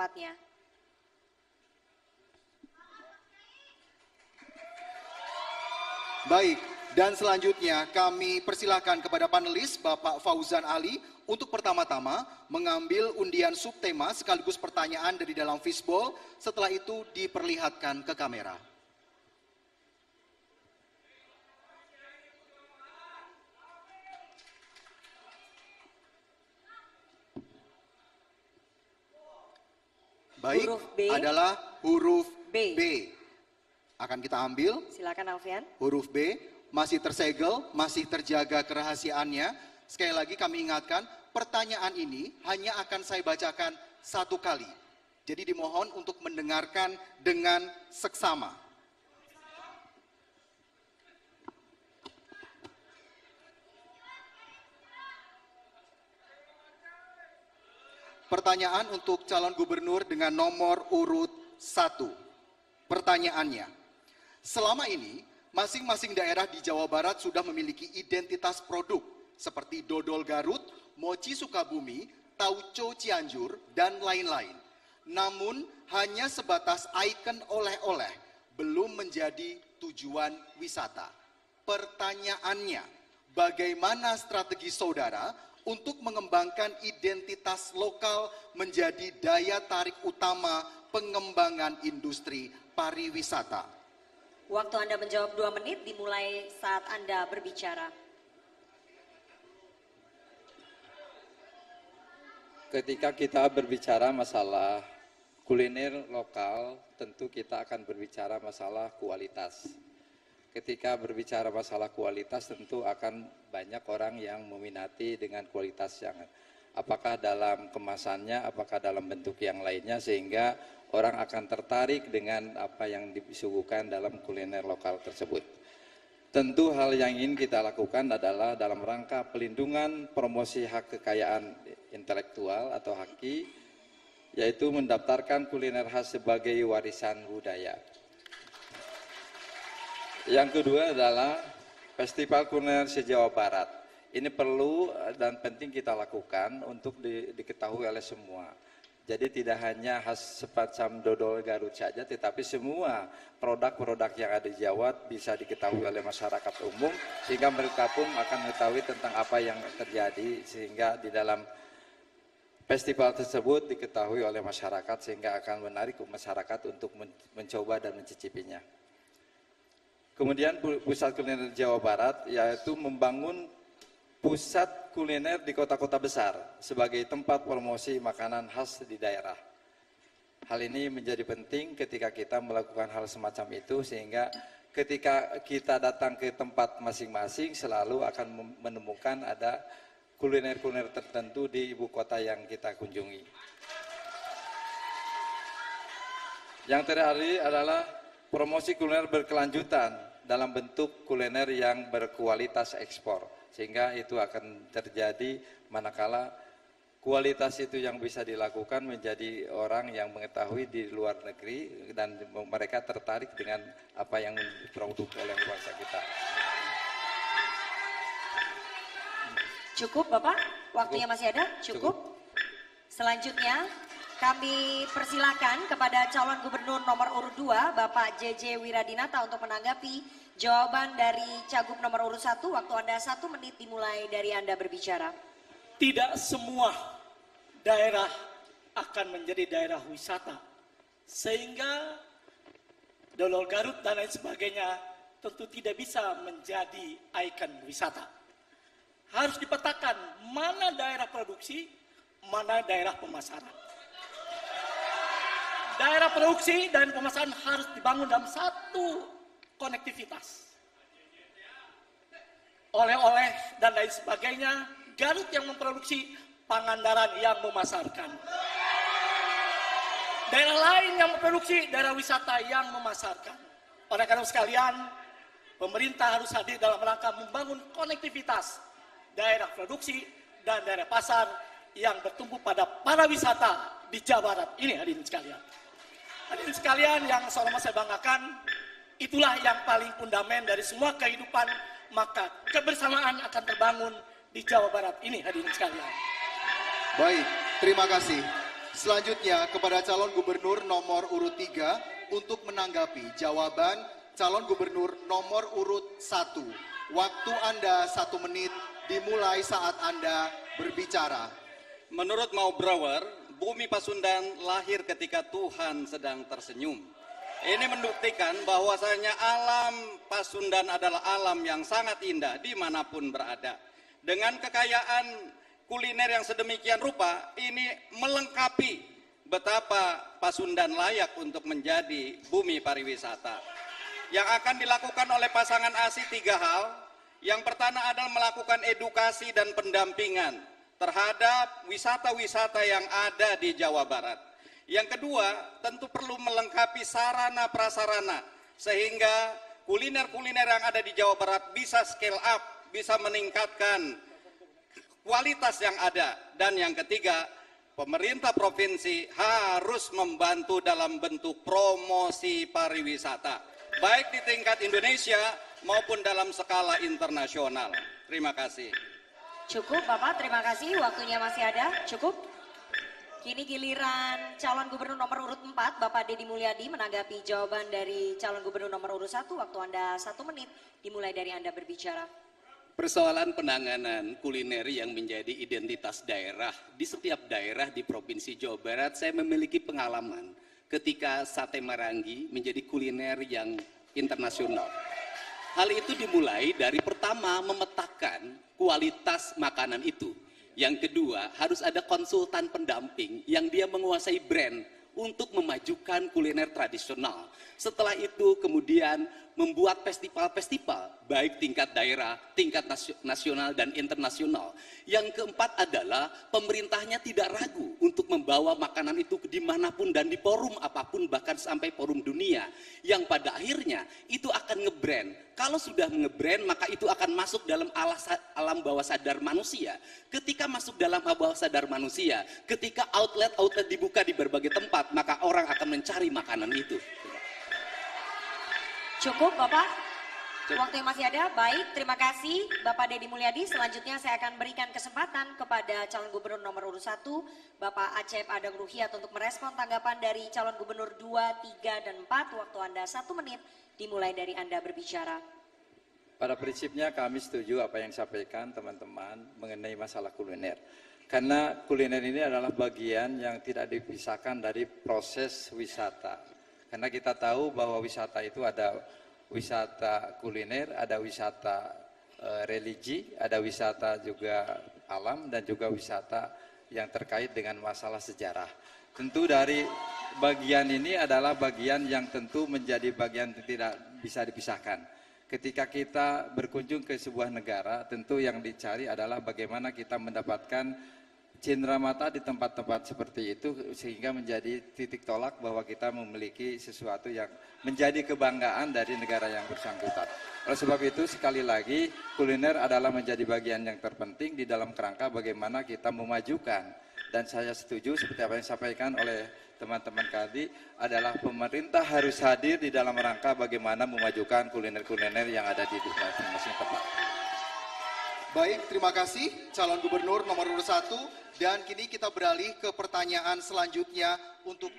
tempatnya. Baik, dan selanjutnya kami persilahkan kepada panelis Bapak Fauzan Ali untuk pertama-tama mengambil undian subtema sekaligus pertanyaan dari dalam fishbowl, setelah itu diperlihatkan ke kamera. Baik, huruf B adalah huruf B. B. Akan kita ambil. Silakan Alfian. Huruf B masih tersegel, masih terjaga kerahasiaannya. Sekali lagi kami ingatkan, pertanyaan ini hanya akan saya bacakan satu kali. Jadi dimohon untuk mendengarkan dengan seksama. Pertanyaan untuk calon gubernur dengan nomor urut 1. Pertanyaannya, selama ini masing-masing daerah di Jawa Barat sudah memiliki identitas produk seperti dodol Garut, mochi Sukabumi, tauco Cianjur, dan lain-lain. Namun hanya sebatas ikon oleh-oleh, belum menjadi tujuan wisata. Pertanyaannya, bagaimana strategi saudara untuk mengembangkan identitas lokal menjadi daya tarik utama pengembangan industri pariwisata? Waktu Anda menjawab 2 menit dimulai saat Anda berbicara. Ketika kita berbicara masalah kuliner lokal, tentu kita akan berbicara masalah kualitas. Ketika berbicara masalah kualitas, tentu akan banyak orang yang meminati dengan kualitas yang apakah dalam kemasannya, apakah dalam bentuk yang lainnya, sehingga orang akan tertarik dengan apa yang disuguhkan dalam kuliner lokal tersebut. Tentu hal yang ingin kita lakukan adalah dalam rangka pelindungan promosi hak kekayaan intelektual atau HAKI, yaitu mendaftarkan kuliner khas sebagai warisan budaya. Yang kedua adalah Festival Kuliner se-Jawa Barat. Ini perlu dan penting kita lakukan untuk diketahui oleh semua. Jadi tidak hanya khas semacam dodol Garut saja, tetapi semua produk-produk yang ada di Jawa bisa diketahui oleh masyarakat umum, sehingga mereka pun akan mengetahui tentang apa yang terjadi, sehingga di dalam festival tersebut diketahui oleh masyarakat, sehingga akan menarik masyarakat untuk mencoba dan mencicipinya. Kemudian pusat kuliner Jawa Barat, yaitu membangun pusat kuliner di kota-kota besar sebagai tempat promosi makanan khas di daerah. Hal ini menjadi penting ketika kita melakukan hal semacam itu, sehingga ketika kita datang ke tempat masing-masing selalu akan menemukan ada kuliner-kuliner tertentu di ibu kota yang kita kunjungi. Yang terakhir adalah promosi kuliner berkelanjutan dalam bentuk kuliner yang berkualitas ekspor, sehingga itu akan terjadi manakala kualitas itu yang bisa dilakukan menjadi orang yang mengetahui di luar negeri dan mereka tertarik dengan apa yang diproduk oleh bangsa kita. Cukup Bapak? Waktunya masih ada? Cukup? Selanjutnya kami persilakan kepada calon gubernur nomor urut 2 Bapak JJ Wiradinata untuk menanggapi jawaban dari cagup nomor urut 1. Waktu Anda 1 menit dimulai dari Anda berbicara. Tidak semua daerah akan menjadi daerah wisata, sehingga dodol Garut dan lain sebagainya tentu tidak bisa menjadi ikon wisata. Harus dipetakan mana daerah produksi, mana daerah pemasaran. Daerah produksi dan pemasaran harus dibangun dalam satu konektivitas. Oleh-oleh dan lain sebagainya, Garut yang memproduksi, Pangandaran yang memasarkan. Daerah lain yang memproduksi, daerah wisata yang memasarkan. Oleh karena sekalian, pemerintah harus hadir dalam rangka membangun konektivitas daerah produksi dan daerah pasar yang bertumbuh pada pariwisata di Jawa Barat. Ini hadirin sekalian. Hadirin sekalian yang selalu saya banggakan, itulah yang paling fundament dari semua kehidupan, maka kebersamaan akan terbangun di Jawa Barat ini, hadirin sekalian. Baik, terima kasih. Selanjutnya kepada calon gubernur nomor urut 3 untuk menanggapi jawaban calon gubernur nomor urut 1. Waktu Anda 1 menit dimulai saat Anda berbicara. Menurut Maubrower, bumi Pasundan lahir ketika Tuhan sedang tersenyum. Ini membuktikan bahwasanya alam Pasundan adalah alam yang sangat indah dimanapun berada. Dengan kekayaan kuliner yang sedemikian rupa, ini melengkapi betapa Pasundan layak untuk menjadi bumi pariwisata. Yang akan dilakukan oleh pasangan ASI 3 hal. Yang pertama adalah melakukan edukasi dan pendampingan terhadap wisata-wisata yang ada di Jawa Barat. Yang kedua, tentu perlu melengkapi sarana prasarana sehingga kuliner-kuliner yang ada di Jawa Barat bisa scale up, bisa meningkatkan kualitas yang ada. Dan yang ketiga, pemerintah provinsi harus membantu dalam bentuk promosi pariwisata, baik di tingkat Indonesia maupun dalam skala internasional. Terima kasih. Cukup Bapak, terima kasih. Waktunya masih ada, cukup. Kini giliran calon gubernur nomor urut 4, Bapak Deddy Mulyadi menanggapi jawaban dari calon gubernur nomor urut 1. Waktu Anda 1 menit, dimulai dari Anda berbicara. Persoalan penanganan kuliner yang menjadi identitas daerah di setiap daerah di Provinsi Jawa Barat, saya memiliki pengalaman ketika sate marangi menjadi kuliner yang internasional. Hal itu dimulai dari pertama memetakan kualitas makanan itu. Yang kedua, harus ada konsultan pendamping yang dia menguasai brand untuk memajukan kuliner tradisional. Setelah itu kemudian membuat festival-festival baik tingkat daerah, tingkat nasional dan internasional. Yang keempat adalah pemerintahnya tidak ragu untuk membawa makanan itu dimanapun dan di forum apapun, bahkan sampai forum dunia, yang pada akhirnya itu akan ngebrand. Kalau sudah ngebrand, maka itu akan masuk dalam alam bawah sadar manusia. Ketika masuk dalam bawah sadar manusia, ketika outlet-outlet dibuka di berbagai tempat, maka orang akan mencari makanan itu. Cukup Bapak, waktu yang masih ada. Baik, terima kasih Bapak Deddy Mulyadi. Selanjutnya saya akan berikan kesempatan kepada calon gubernur nomor urut 1, Bapak Acep Adang Ruhiat, untuk merespon tanggapan dari calon gubernur 2, 3, dan 4. Waktu Anda 1 menit, dimulai dari Anda berbicara. Pada prinsipnya kami setuju apa yang disampaikan teman-teman mengenai masalah kuliner. Karena kuliner ini adalah bagian yang tidak dipisahkan dari proses wisata. Karena kita tahu bahwa wisata itu ada wisata kuliner, ada wisata religi, ada wisata juga alam, dan juga wisata yang terkait dengan masalah sejarah. Tentu dari bagian ini adalah bagian yang tentu menjadi bagian yang tidak bisa dipisahkan. Ketika kita berkunjung ke sebuah negara, tentu yang dicari adalah bagaimana kita mendapatkan cenderamata di tempat-tempat seperti itu sehingga menjadi titik tolak bahwa kita memiliki sesuatu yang menjadi kebanggaan dari negara yang bersangkutan. Oleh sebab itu sekali lagi kuliner adalah menjadi bagian yang terpenting di dalam kerangka bagaimana kita memajukan, dan saya setuju seperti apa yang disampaikan oleh teman-teman tadi adalah pemerintah harus hadir di dalam rangka bagaimana memajukan kuliner-kuliner yang ada di masing-masing tempat. Baik, terima kasih calon gubernur nomor urut 1. Dan kini kita beralih ke pertanyaan selanjutnya untuk